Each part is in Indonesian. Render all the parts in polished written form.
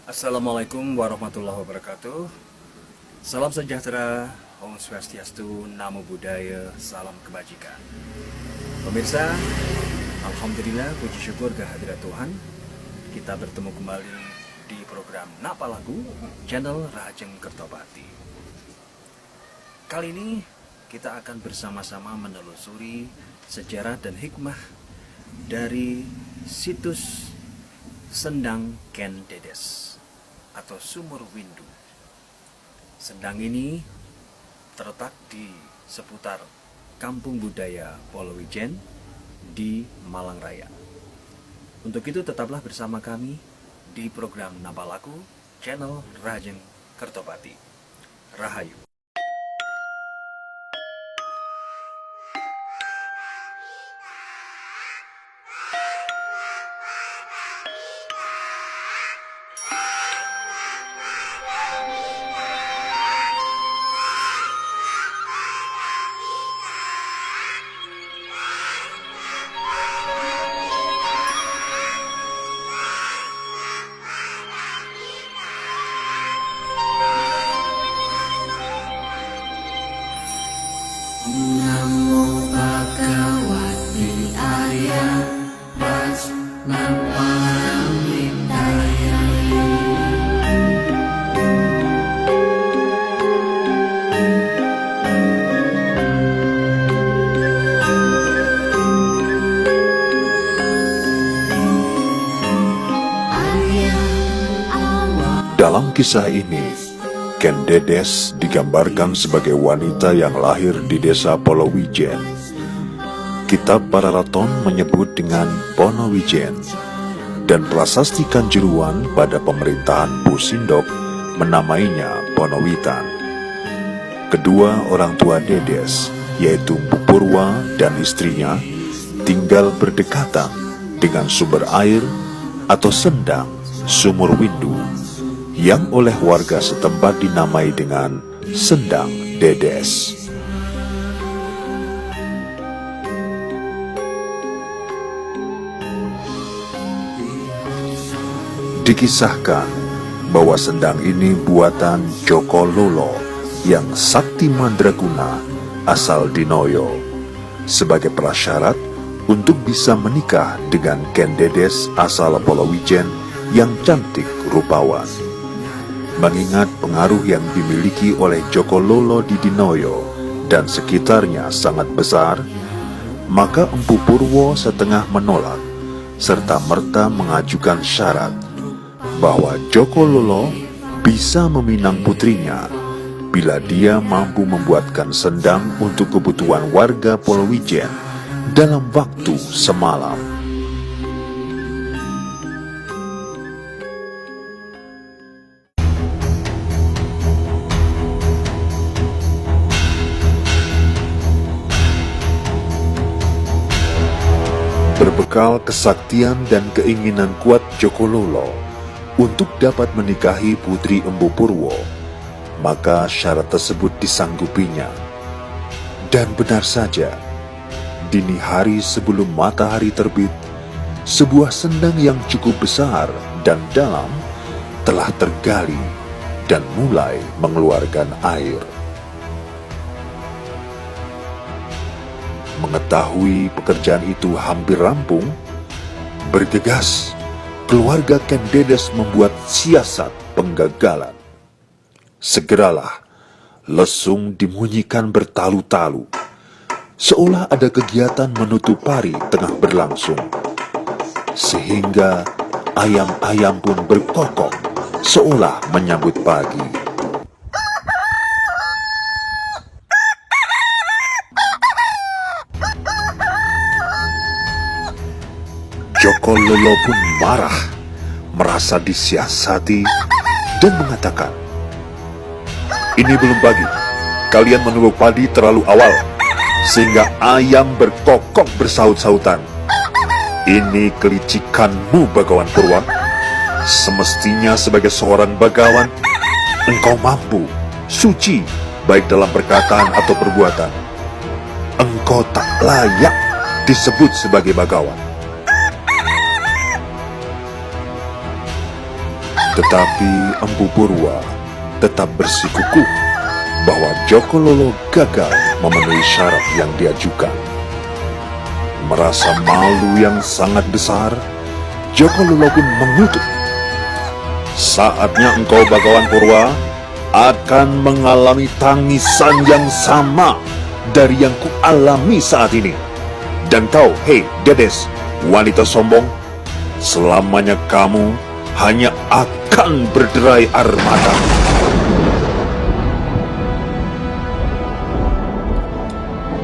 Assalamualaikum warahmatullahi wabarakatuh. Salam sejahtera, Om Swastiastu, Namo Buddhaya, salam kebajikan. Pemirsa, Alhamdulillah, puji syukur kehadirat Tuhan. Kita bertemu kembali di program Napa Lagu, channel Rajeng Kertopati. Kali ini kita akan bersama-sama menelusuri sejarah dan hikmah dari situs Sendang Ken Dedes atau Sumur Windu. Sendang ini terletak di seputar Kampung Budaya Polowijen di Malang Raya. Untuk itu tetaplah bersama kami di program Napa Lagu, channel Rajeng Kertopati. Rahayu. Namo Bhagavate Arya Paramita. Dalam kisah ini, Ken Dedes digambarkan sebagai wanita yang lahir di desa Polowijen. Kitab Pararaton menyebut dengan Ponowijen, dan Prasasti Kanjuruan pada pemerintahan Bu Sindok menamainya Ponowitan. Kedua orang tua Dedes, yaitu Bu Purwa dan istrinya, tinggal berdekatan dengan sumber air atau sendang Sumur Windu, yang oleh warga setempat dinamai dengan Sendang Dedes. Dikisahkan bahwa sendang ini buatan Joko Lolo yang sakti mandraguna asal Dinoyo sebagai prasyarat untuk bisa menikah dengan Ken Dedes asal Polowijen yang cantik rupawan. Mengingat pengaruh yang dimiliki oleh Joko Lolo di Dinoyo dan sekitarnya sangat besar, maka Empu Purwo setengah menolak serta merta mengajukan syarat bahwa Joko Lolo bisa meminang putrinya bila dia mampu membuatkan sendang untuk kebutuhan warga Polowijen dalam waktu semalam. Berbekal kesaktian dan keinginan kuat Joko Lolo untuk dapat menikahi putri Empu Purwo, maka syarat tersebut disanggupinya. Dan benar saja, dini hari sebelum matahari terbit, sebuah sendang yang cukup besar dan dalam telah tergali dan mulai mengeluarkan air. Mengetahui pekerjaan itu hampir rampung, bergegas keluarga Ken Dedes membuat siasat penggagalan. Segeralah lesung dimunyikan bertalu-talu, seolah ada kegiatan menutup pari tengah berlangsung, sehingga ayam-ayam pun berkokok seolah menyambut pagi. Joko Lolo pun marah, merasa disiasati, dan mengatakan, "Ini belum pagi, kalian menumbuk padi terlalu awal, sehingga ayam berkokok bersaut-sautan. Ini kelicikanmu, Bagawan Purwa. Semestinya sebagai seorang bagawan, engkau mampu, suci, baik dalam perkataan atau perbuatan. Engkau tak layak disebut sebagai bagawan." Tetapi Empu Purwa tetap bersikukuh bahwa Joko Lolo gagal memenuhi syarat yang diajukan. Merasa malu yang sangat besar, Joko Lolo pun mengutuk, "Saatnya engkau Bagawan Purwa akan mengalami tangisan yang sama dari yang kualami saat ini. Dan kau, hei Dedes, wanita sombong, selamanya kamu hanya akan berderai air mata."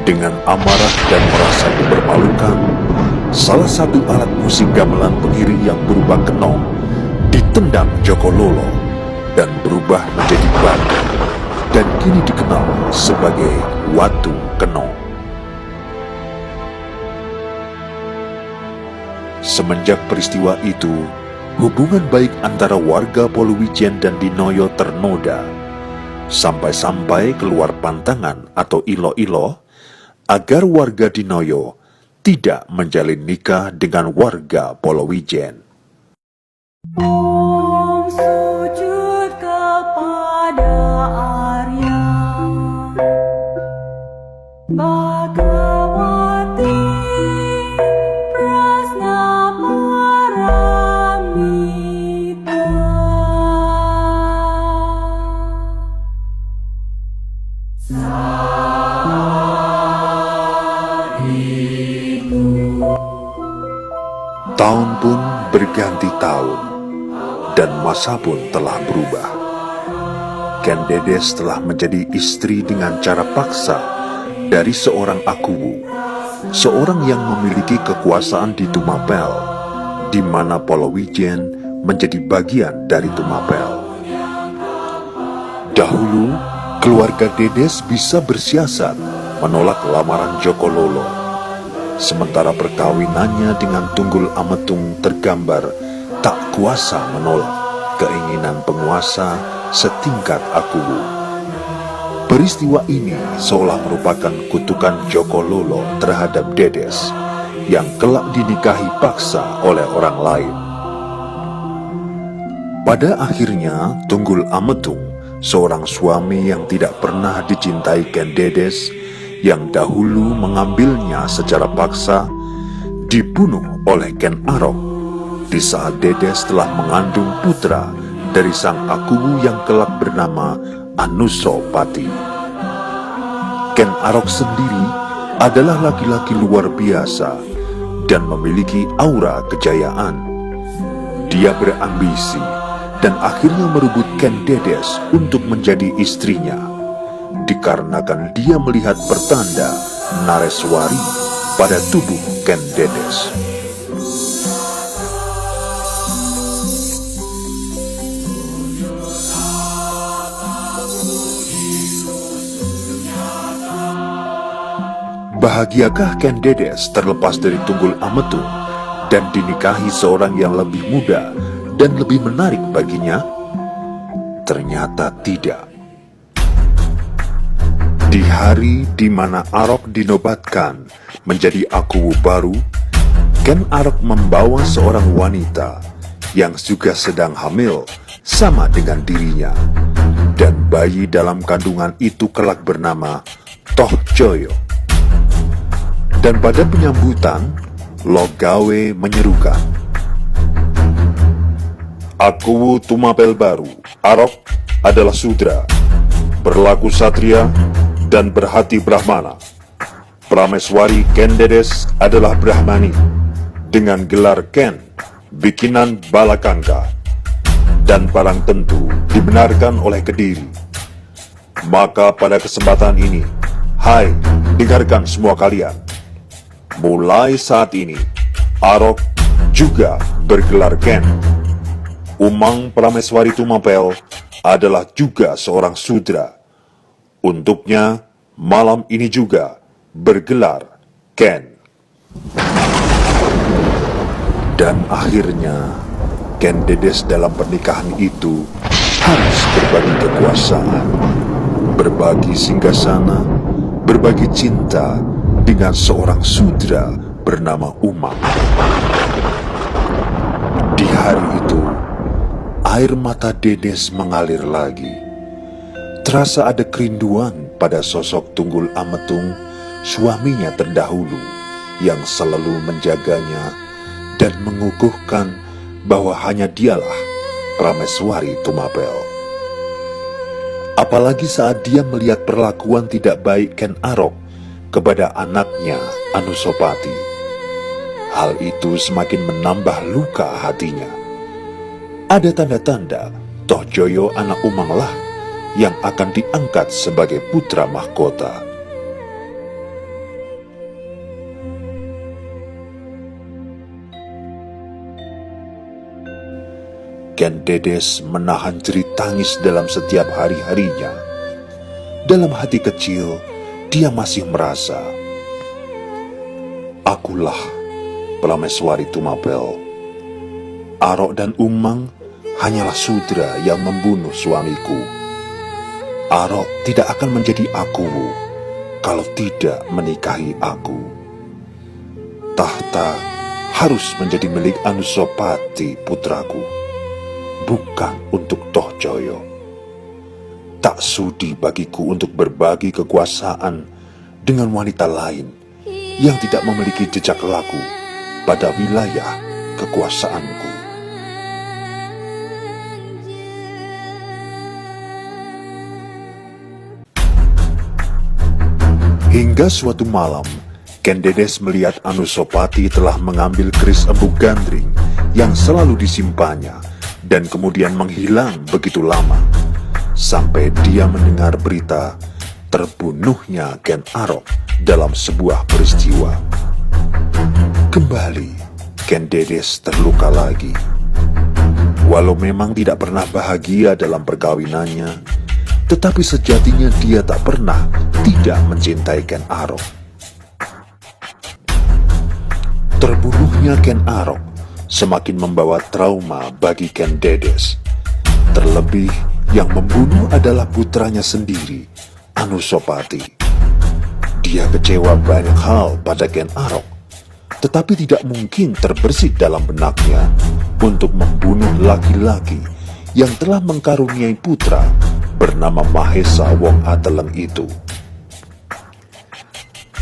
Dengan amarah dan merasa dipermalukan, salah satu alat musik gamelan pengiring yang berupa kenong ditendang Joko Lolo dan berubah menjadi batu dan kini dikenal sebagai Watu Kenong. Semenjak peristiwa itu, hubungan baik antara warga Polowijen dan Dinoyo ternoda, sampai-sampai keluar pantangan atau ilo-ilo agar warga Dinoyo tidak menjalin nikah dengan warga Polowijen. Om sujud kepada Arya Bhagawati Prasna Paramita. Tahun pun berganti tahun, dan masa pun telah berubah. Ken Dedes telah menjadi istri dengan cara paksa dari seorang Akuwu, seorang yang memiliki kekuasaan di Tumapel, di mana Polowijen menjadi bagian dari Tumapel. Dahulu, keluarga Dedes bisa bersiasat menolak lamaran Joko Lolo, sementara perkawinannya dengan Tunggul Ametung tergambar tak kuasa menolak keinginan penguasa setingkat Akuwu. Peristiwa ini seolah merupakan kutukan Joko Lolo terhadap Dedes yang kelak dinikahi paksa oleh orang lain. Pada akhirnya, Tunggul Ametung, seorang suami yang tidak pernah dicintai Ken Dedes, yang dahulu mengambilnya secara paksa, dibunuh oleh Ken Arok di saat Dedes telah mengandung putra dari sang Akuwu yang kelak bernama Anusopati. Ken Arok sendiri adalah laki-laki luar biasa dan memiliki aura kejayaan. Dia berambisi dan akhirnya merebut Ken Dedes untuk menjadi istrinya, dikarenakan dia melihat pertanda Nareswari pada tubuh Ken Dedes. Bahagiakah Ken Dedes terlepas dari Tunggul Ametung dan dinikahi seorang yang lebih muda dan lebih menarik baginya? Ternyata tidak. Di hari di mana Arok dinobatkan menjadi Akuwu baru, Ken Arok membawa seorang wanita yang juga sedang hamil sama dengan dirinya, dan bayi dalam kandungan itu kelak bernama Toh Joyo. Dan pada penyambutan, Logawe menyerukan, "Akuwu Tumapel baru, Arok adalah Sudra, berlaku satria, dan berhati Brahmana. Prameswari Ken Dedes adalah Brahmani, dengan gelar Ken, bikinan Balakangka, dan barang tentu dibenarkan oleh Kediri. Maka pada kesempatan ini, hai, dengarkan semua kalian. Mulai saat ini, Arok juga bergelar Ken. Umang Prameswari Tumapel adalah juga seorang Sudra. Untuknya, malam ini juga bergelar Ken." Dan akhirnya, Ken Dedes dalam pernikahan itu harus berbagi kekuasaan, berbagi singgasana, berbagi cinta dengan seorang Sudra bernama Umang. Di hari itu, air mata Dedes mengalir lagi. Terasa ada kerinduan pada sosok Tunggul Ametung, suaminya terdahulu, yang selalu menjaganya dan mengukuhkan bahwa hanya dialah Prameswari Tumapel. Apalagi saat dia melihat perlakuan tidak baik Ken Arok kepada anaknya Anusapati. Hal itu semakin menambah luka hatinya. Ada tanda-tanda Tohjoyo anak Umanglah yang akan diangkat sebagai putra mahkota. Ken Dedes menahan jerit tangis dalam setiap hari-harinya. Dalam hati kecil, dia masih merasa, akulah Prameswari Tumapel. Arok dan Umang hanyalah sudra yang membunuh suamiku. Arok tidak akan menjadi Akuwu kalau tidak menikahi aku. Tahta harus menjadi milik Anusapati putraku, bukan untuk Tohjoyo. Tak sudi bagiku untuk berbagi kekuasaan dengan wanita lain yang tidak memiliki jejak laku pada wilayah kekuasaanku. Hingga suatu malam, Ken Dedes melihat Anusapati telah mengambil keris Empu Gandring yang selalu disimpannya dan kemudian menghilang begitu lama, sampai dia mendengar berita terbunuhnya Ken Arok dalam sebuah peristiwa. Kembali, Ken Dedes terluka lagi. Walau memang tidak pernah bahagia dalam perkawinannya, tetapi sejatinya dia tak pernah tidak mencintai Ken Arok. Terbunuhnya Ken Arok semakin membawa trauma bagi Ken Dedes. Terlebih yang membunuh adalah putranya sendiri, Anusapati. Dia kecewa banyak hal pada Ken Arok, tetapi tidak mungkin terbersit dalam benaknya untuk membunuh laki-laki yang telah mengkaruniai putra bernama Mahesa Wong Ateleng itu.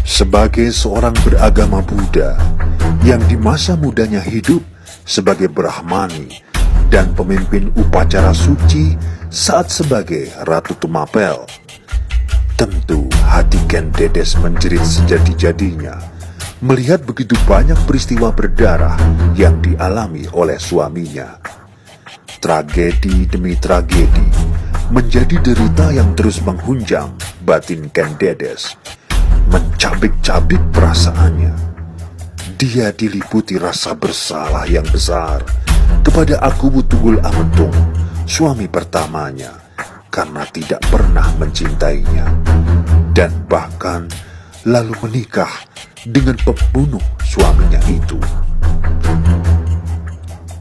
Sebagai seorang beragama Buddha yang di masa mudanya hidup sebagai Brahmani dan pemimpin upacara suci saat sebagai Ratu Tumapel, tentu hati Ken Dedes menjerit sejadi-jadinya melihat begitu banyak peristiwa berdarah yang dialami oleh suaminya. Tragedi demi tragedi menjadi derita yang terus menghunjam batin Ken Dedes, mencabik-cabik perasaannya. Dia diliputi rasa bersalah yang besar kepada Akuwu Tunggul Ametung, suami pertamanya, karena tidak pernah mencintainya, dan bahkan lalu menikah dengan pembunuh suaminya itu.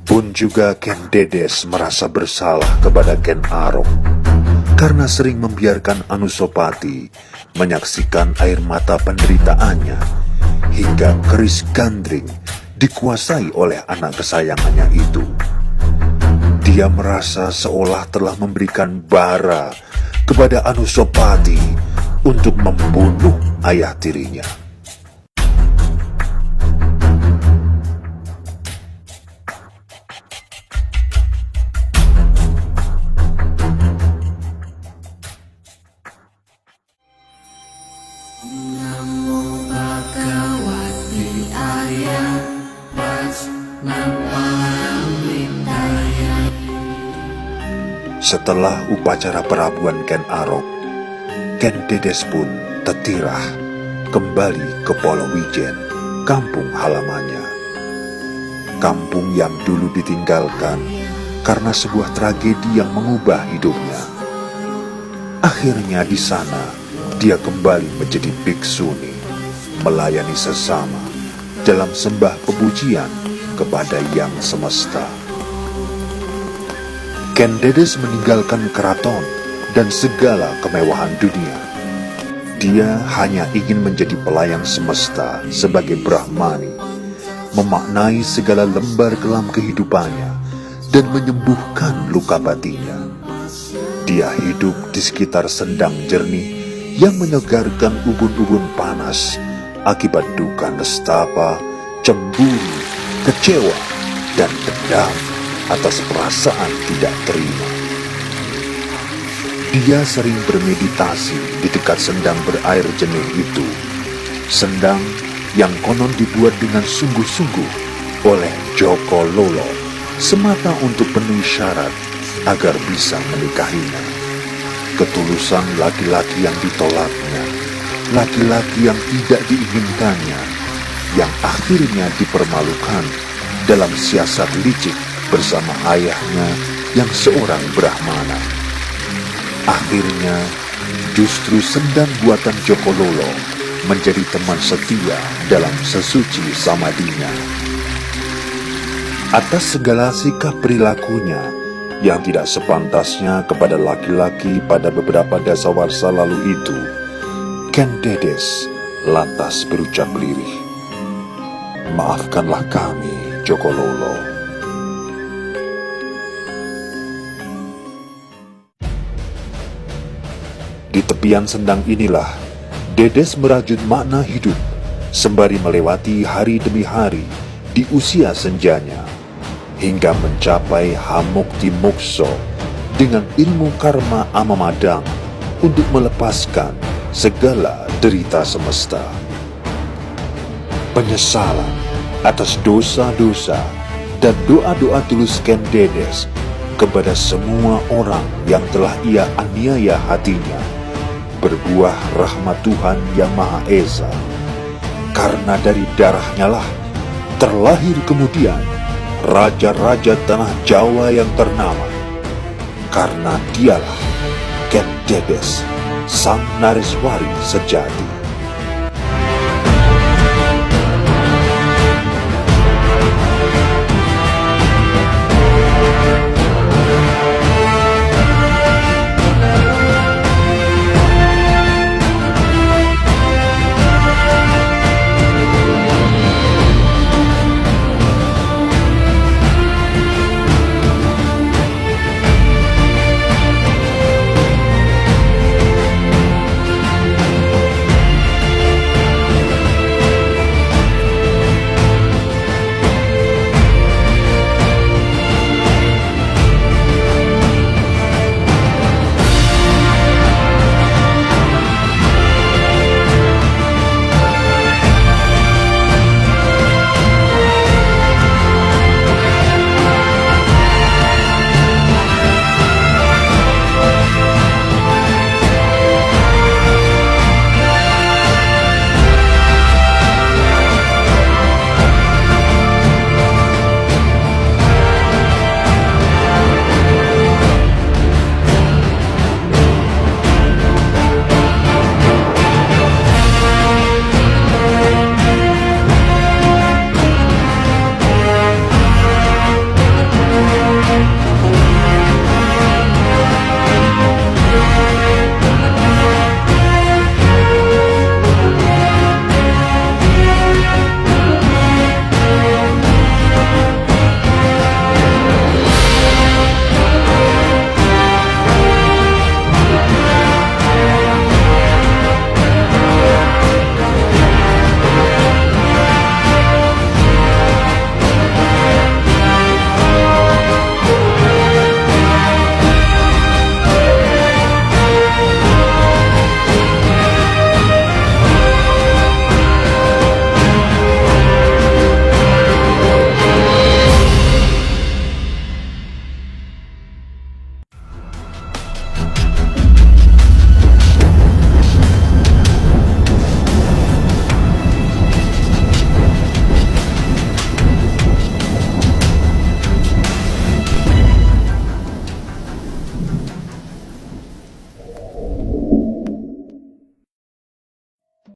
Pun juga Ken Dedes merasa bersalah kepada Ken Arok karena sering membiarkan Anusapati menyaksikan air mata penderitaannya hingga keris Gandring dikuasai oleh anak kesayangannya itu. Dia merasa seolah telah memberikan bara kepada Anusapati untuk membunuh ayah tirinya. Namo Bhagavate Arya Prajnaparamritaya. Setelah upacara perabuan Ken Arok, Ken Dedes pun tetirah kembali ke Polowijen, kampung halamannya. Kampung yang dulu ditinggalkan karena sebuah tragedi yang mengubah hidupnya. Akhirnya di sana dia kembali menjadi biksuni, melayani sesama dalam sembah pepujian kepada Yang Semesta. Ken Dedes meninggalkan keraton dan segala kemewahan dunia. Dia hanya ingin menjadi pelayan semesta sebagai Brahmani, memaknai segala lembar kelam kehidupannya dan menyembuhkan luka batinnya. Dia hidup di sekitar sendang jernih yang menyegarkan ubun-ubun panas akibat duka nestapa, cemburu, kecewa, dan dendam atas perasaan tidak terima. Dia sering bermeditasi di dekat sendang berair jernih itu, sendang yang konon dibuat dengan sungguh-sungguh oleh Joko Lolo semata untuk penuhi syarat agar bisa menikahinya. Ketulusan laki-laki yang ditolaknya, laki-laki yang tidak diinginkannya, yang akhirnya dipermalukan dalam siasat licik bersama ayahnya yang seorang Brahmana. Akhirnya, justru sendang buatan Joko Lolo menjadi teman setia dalam sesuci samadinya. Atas segala sikap perilakunya yang tidak sepantasnya kepada laki-laki pada beberapa dasawarsa lalu itu, Ken Dedes lantas berucap lirih, "Maafkanlah kami, Joko Lolo." Di tepian sendang inilah Dedes merajut makna hidup sembari melewati hari demi hari di usia senjanya, hingga mencapai Hamukti Mokso dengan ilmu karma Amamadang untuk melepaskan segala derita semesta. Penyesalan atas dosa-dosa dan doa-doa tulus Ken Dedes kepada semua orang yang telah ia aniaya hatinya berbuah rahmat Tuhan Yang Maha Esa. Karena dari darahnya lah terlahir kemudian raja-raja tanah Jawa yang ternama. Karena dialah Ken Dedes, sang Nareswari sejati.